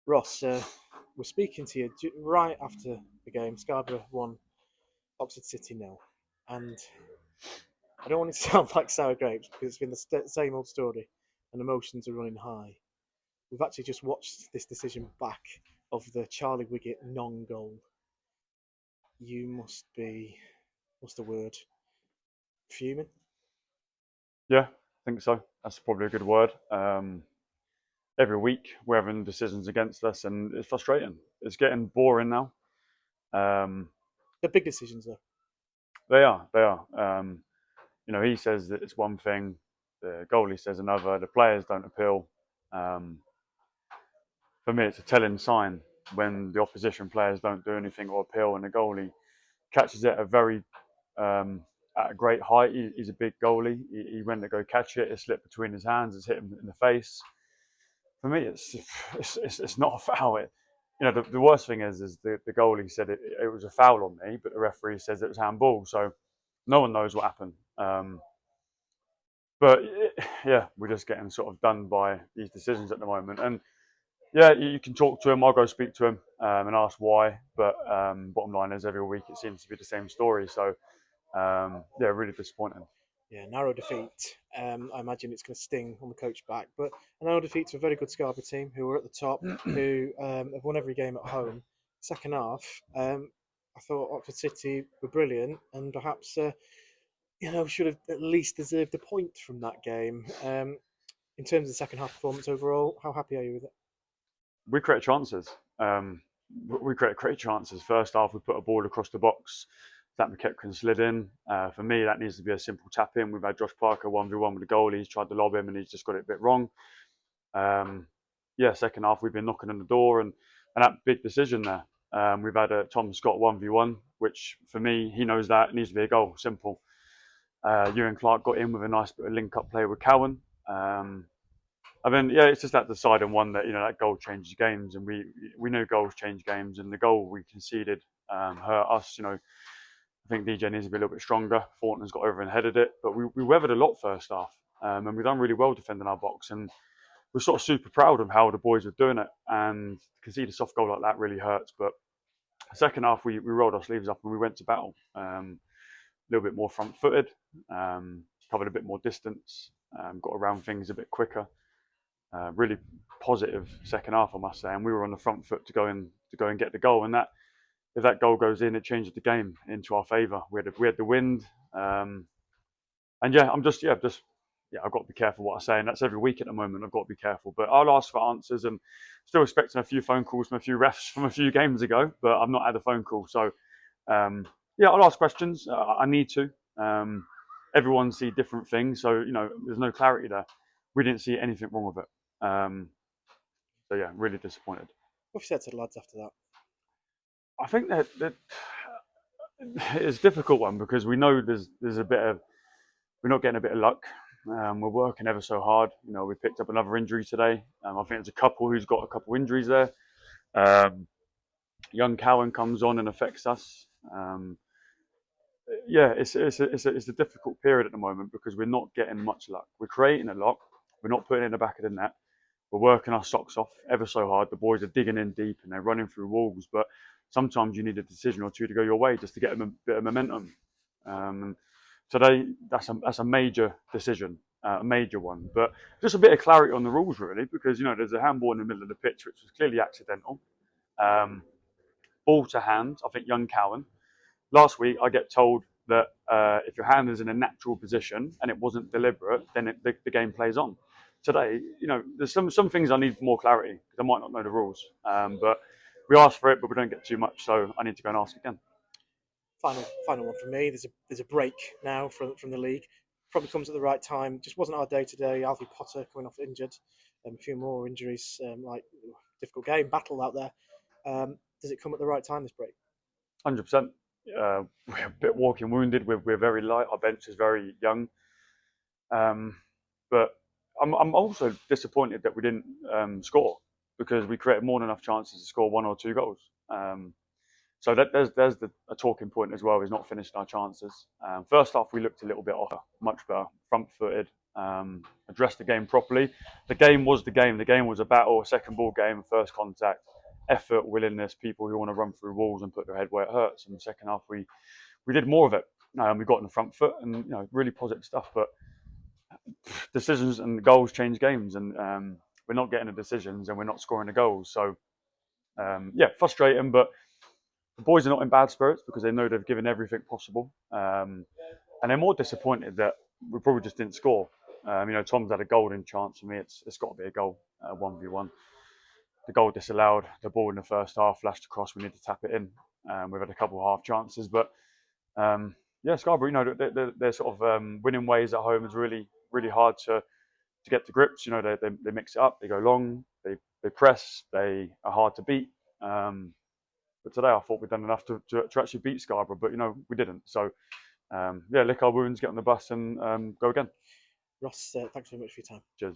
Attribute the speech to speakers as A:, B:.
A: Ross, we're speaking to you right after the game. Scarborough won, Oxford City nil, and I don't want it to sound like sour grapes because it's been the same old story, and emotions are running high. We've actually just watched this decision back of the Charlie Wiggett non-goal. You must be, what's the word? Fuming.
B: Yeah, I think so. That's probably a good word. Every week we're having decisions against us, and it's frustrating. It's getting boring now. Um,
A: They're big decisions though.
B: they are, they are. He says that it's one thing, the goalie says another. The players don't appeal. Um, for me, it's a telling sign when the opposition players don't do anything or appeal, and the goalie catches it um, at a great height. He's a big goalie. He went to go catch it. It slipped between his hands. It's hit him in the face. For me, it's not a foul. The worst thing is the goalie said it was a foul on me, but the referee says it was handball. So no one knows what happened. But yeah, we're just getting sort of done by these decisions at the moment. And yeah, you can talk to him. I'll go speak to him and ask why. But bottom line is, every week it seems to be the same story. So yeah, really disappointing.
A: Yeah, narrow defeat. I imagine it's going to sting on the coach back, but a narrow defeat to a very good Scarborough team who are at the top, who have won every game at home. Second half, I thought Oxford City were brilliant and perhaps should have at least deserved a point from that game. In terms of the second half performance overall, how happy are you with it?
B: We create chances. We create great chances. First half, we put a ball across the box that McKechran slid in. For me, that needs to be a simple tap in. We've had Josh Parker 1v1 with the goalie. He's tried to lob him and he's just got it a bit wrong. Yeah, second half, we've been knocking on the door and that big decision there. We've had a Tom Scott 1v1, which for me, he knows that it needs to be a goal. Simple. Ewan Clark got in with a nice bit of link up play with Cowan. I mean, yeah, it's just that deciding one that that goal changes games, and we know goals change games, and the goal we conceded hurt us. I think DJ needs to be a little bit stronger. Thornton's got over and headed it, but we weathered a lot first half, and we've done really well defending our box, and we're sort of super proud of how the boys were doing it. And to concede a soft goal like that really hurts. But second half, we rolled our sleeves up and we went to battle. A little bit more front-footed, covered a bit more distance, got around things a bit quicker. Really positive second half, I must say, and we were on the front foot to go and get the goal. And that, if that goal goes in, it changes the game into our favour. We had the wind, and yeah, I've got to be careful what I say, and that's every week at the moment. I've got to be careful, but I'll ask for answers, and still expecting a few phone calls from a few refs from a few games ago, but I've not had a phone call. So yeah, I'll ask questions. I need to. Everyone see different things, so there's no clarity there. We didn't see anything wrong with it. So yeah, really disappointed.
A: What have you said to the lads after that?
B: I think that it's a difficult one because we know there's a bit of, we're not getting a bit of luck. We're working ever so hard. We picked up another injury today. I think there's a couple who's got a couple injuries there. Young Cowan comes on and affects us. Yeah, it's a difficult period at the moment because we're not getting much luck. We're creating a lot. We're not putting it in the back of the net. We're working our socks off ever so hard. The boys are digging in deep and they're running through walls. But sometimes you need a decision or two to go your way just to get a bit of momentum. And today, that's a major decision, a major one. But just a bit of clarity on the rules, really, because there's a handball in the middle of the pitch, which was clearly accidental. Ball to hand, I think young Cowan. Last week, I get told that if your hand is in a natural position and it wasn't deliberate, then the game plays on. Today, there's some things I need more clarity because I might not know the rules. But we asked for it, but we don't get too much, so I need to go and ask again.
A: Final one from me. There's a break now from the league. Probably comes at the right time. Just wasn't our day today. Alfie Potter coming off injured, a few more injuries. Like difficult game battle out there. Does it come at the right time? This break.
B: 100%. We're a bit walking wounded. We're very light. Our bench is very young. But I'm also disappointed that we didn't score because we created more than enough chances to score one or two goals. So there's a talking point as well. Is not finishing our chances. First half we looked a little bit off, much better, front-footed. addressed the game properly. The game was the game. The game was a battle, a second ball game, first contact, effort, willingness, people who want to run through walls and put their head where it hurts. In the second half, we did more of it. We got in the front foot, and really positive stuff. But decisions and goals change games, and we're not getting the decisions, and we're not scoring the goals. So frustrating, but the boys are not in bad spirits because they know they've given everything possible, and they're more disappointed that we probably just didn't score. Tom's had a golden chance for me. It's got to be a goal, 1v1. The goal disallowed. The ball in the first half flashed across. We need to tap it in. We've had a couple of half chances, but Scarborough, their sort of winning ways at home is really, really hard to get to grips. They mix it up. They go long. They press. They are hard to beat. But today I thought we'd done enough to actually beat Scarborough, but we didn't. So lick our wounds, get on the bus, and go again.
A: Ross, thanks very much for your time.
B: Cheers.